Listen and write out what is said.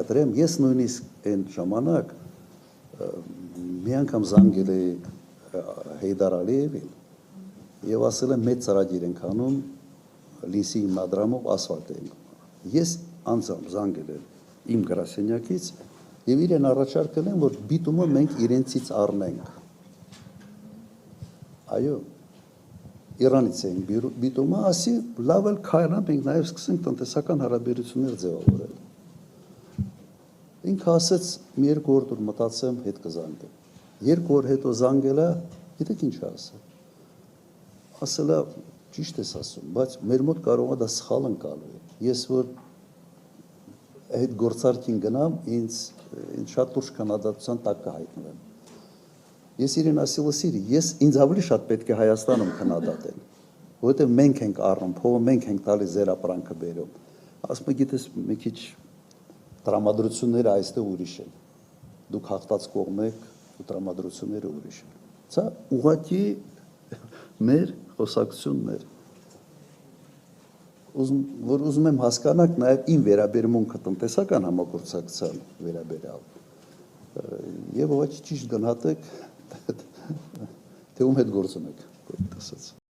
կտրեմ, ես նույնիսկ այն ժամանակ մի անգամ զանգել էի Հեյդար Ալիևին եւ ասել եմ մեծ ծրագիր ենք անում լիսի հիմնադրամով ասֆալտ ենք։ Ես անձամբ զանգել եմ իմ գրասենյակից եւ իրեն առաջարկել եմ, որ բիտումը մենք իրենցից առնենք։ Այո, Իրանից ենք բիտումը, ասի լավ էլ քայլա, մենք նաեւ սկսենք տնտեսական հարաբերություններ ձևավորել։ Ինքը ասեց մի երկու օր դուր մտածեմ, հետ կզանգեմ։ 2 օր հետո զանգելա, գիտեք ինչ ասել։ Ասելա ճիշտ ես ասում, բայց մեր մոտ կարող է դա սխալ ընկալու է։ Ես որ այդ գործարքին գնամ, ինձ շատ լուրջ քննադատության տակ կհայտնվեմ։ Ես իրեն ասել եմ, ես ինձ ավելի շատ պետք է Հայաստանում քննադատել, որովհետև մենք ենք առնում, փողը մենք ենք տալիս ձեր ապրանքը բերում։ Ասում եմ, գիտես, մի քիչ տրամադրությունները այստեղ ուրիշ են։ Դուք հաղթած կողմ եք, ու տրամադրությունները ուրիշ են։ Սա ուղղակի մեր խոսակցությունն էր։ Որ ուզում եմ հասկանաք նաև իմ վերաբերմունքը տնտեսական համագործակցության վերաբերյալ եւ ուղղակի ճիշտ գնահատեք թե ում հետ գործում եք, ասած։